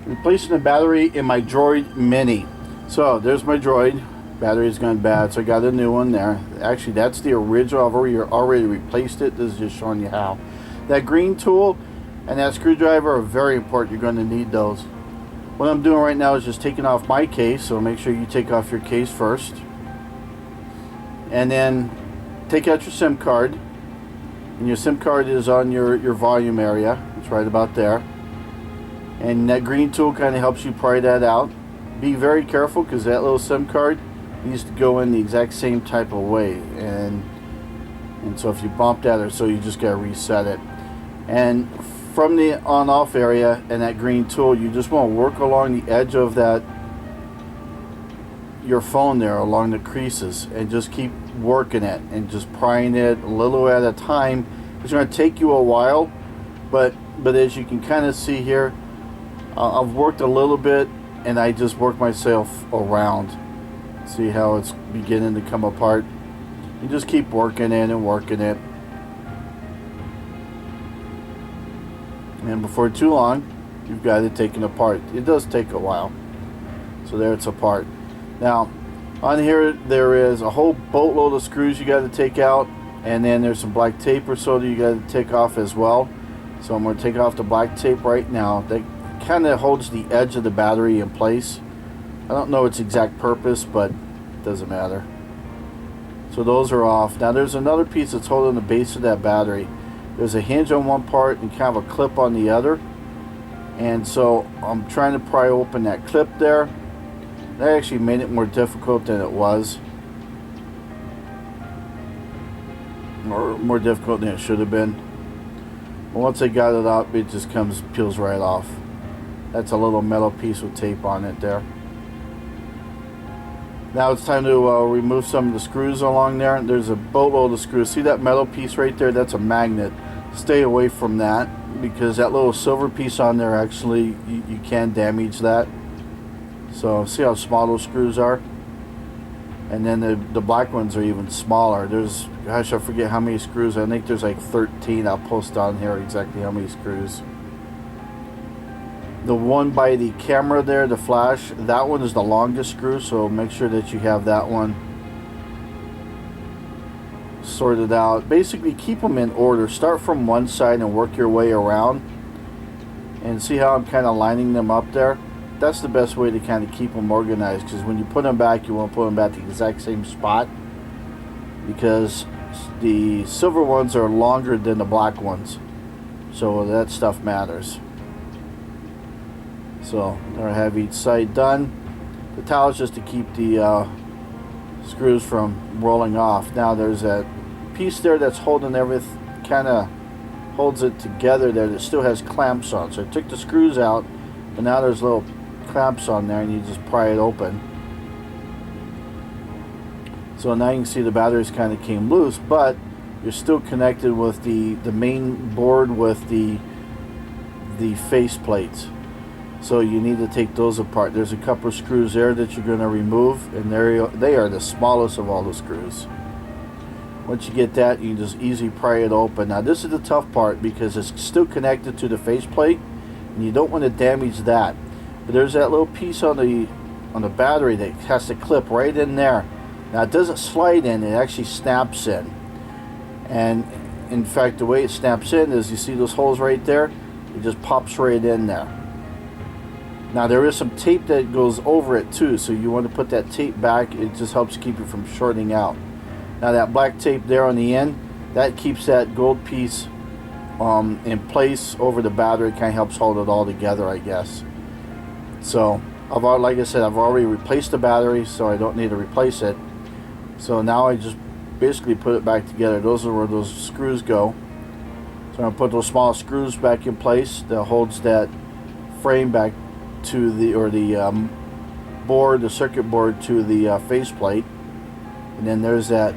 Replacing the battery in my Droid MIni. So there's my Droid. Battery's gone bad, so I got a new one there. Actually, that's the original. I've already replaced it. This is just showing you how. That green tool and that screwdriver are very important. You're going to need those. What I'm doing right now is just taking off my case, so make sure you take off your case first. And then take out your SIM card. And your SIM card is on your volume area. It's right about there. And that green tool kind of helps you pry that out. Be very careful because that little SIM card needs to go in the exact same type of way. And so if you bump that or so, you just got to reset it. And from the on-off area and that green tool, you just want to work along the edge of that your phone there, along the creases, and just keep working it and just prying it a little at a time. It's going to take you a while, but as you can kind of see here, I've worked a little bit and I just work myself around. See how it's beginning to come apart? You just keep working it and working it. And before too long, you've got it taken apart. It does take a while. So there it's apart. Now, on here there is a whole boatload of screws you got to take out, and then there's some black tape or so that you got to take off as well. So I'm going to take off the black tape right now. That kind of holds the edge of the battery in place. I don't know its exact purpose, but it doesn't matter. So those are off. Now there's another piece that's holding the base of that battery. There's a hinge on one part and kind of a clip on the other. And so I'm trying to pry open that clip there. That actually made it more difficult than it was. Or more difficult than it should have been. But once I got it out, it just peels right off. That's a little metal piece with tape on it there. Now it's time to remove some of the screws along there. There's a boatload of screws. See that metal piece right there? That's a magnet. Stay away from that, because that little silver piece on there, actually you can damage that. So see how small those screws are? And then the black ones are even smaller. There's, gosh, I forget how many screws. I think there's like 13. I'll post on here exactly how many screws. The one by the camera there, the flash, that one is the longest screw, so make sure that you have that one sorted out. Basically, keep them in order. Start from one side and work your way around. And see how I'm kind of lining them up there? That's the best way to kind of keep them organized, because when you put them back, you want to put them back the exact same spot, because the silver ones are longer than the black ones, so that stuff matters. So there I have each side done. The towel is just to keep the screws from rolling off. Now there's that piece there that's holding everything, kind of holds it together there, that still has clamps on. So I took the screws out, but now there's little clamps on there, and you just pry it open. So now you can see the batteries kind of came loose, but you're still connected with the main board with the face plates. So you need to take those apart. There's a couple of screws there that you're going to remove, and they are the smallest of all the screws. Once you get that, you can just easily pry it open. Now this is the tough part, because it's still connected to the faceplate, and you don't want to damage that. But there's that little piece on the battery that has to clip right in there. Now it doesn't slide in, it actually snaps in. And in fact, the way it snaps in is, you see those holes right there? It just pops right in there. Now there is some tape that goes over it too, so you want to put that tape back. It just helps keep it from shorting out. Now that black tape there on the end, that keeps that gold piece in place over the battery. Kind of helps hold it all together, I guess. So like I said, I've already replaced the battery, so I don't need to replace it. So now I just basically put it back together. Those are where those screws go. So I'm going to put those small screws back in place that holds that frame back to the board, the circuit board, to the faceplate. And then there's that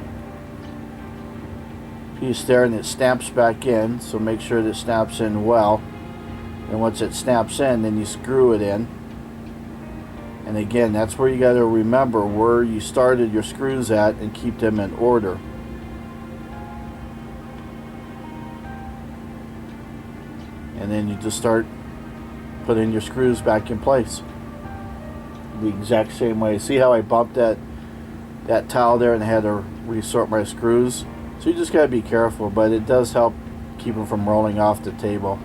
piece there, and it snaps back in, so make sure that it snaps in well. And once it snaps in, then you screw it in. And again, that's where you got to remember where you started your screws at and keep them in order. And then you just start put in your screws back in place the exact same way. See how I bumped that towel there and I had to resort my screws? So you just got to be careful, but it does help keep them from rolling off the table.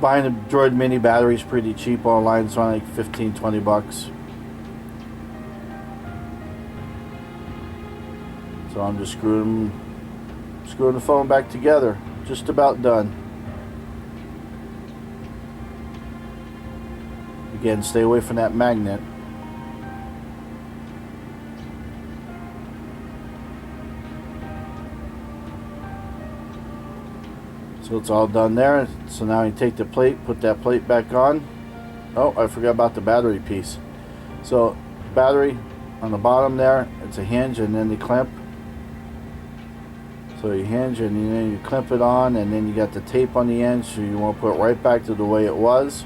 Buying a Droid Mini battery is pretty cheap online. It's only like 15-20 bucks. So I'm just screwing the phone back together. Just about done. Again, stay away from that magnet. So it's all done there. So now you take the plate, put that plate back on. Oh, I forgot about the battery piece. So battery on the bottom there, it's a hinge and then the clamp. So you hinge and then you clamp it on, and then you got the tape on the end, so you want to put it right back to the way it was.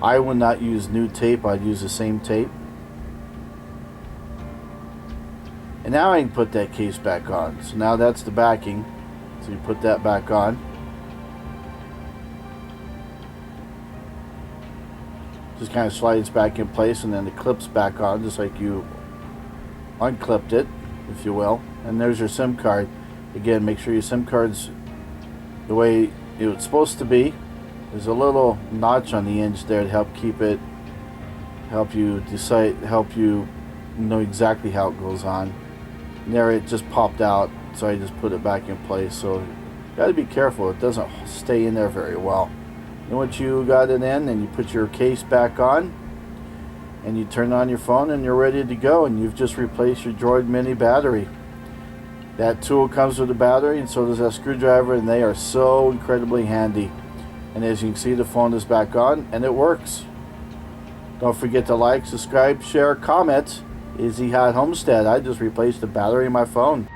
I would not use new tape, I'd use the same tape. And now I can put that case back on. So now that's the backing. So you put that back on. Just kind of slides back in place, and then the clips back on, just like you unclipped it, if you will. And there's your SIM card. Again, make sure your SIM card's the way it was supposed to be. There's a little notch on the edge there to help keep it, help you know exactly how it goes on. And there it just popped out, so I just put it back in place. So you got to be careful, it doesn't stay in there very well. And once you got it in, and you put your case back on, and you turn on your phone, and you're ready to go, and you've just replaced your Droid Mini battery. That tool comes with a battery, and so does that screwdriver, and they are so incredibly handy. And as you can see, the phone is back on, and it works. Don't forget to like, subscribe, share, comment. Izzy Hot Homestead. I just replaced the battery in my phone.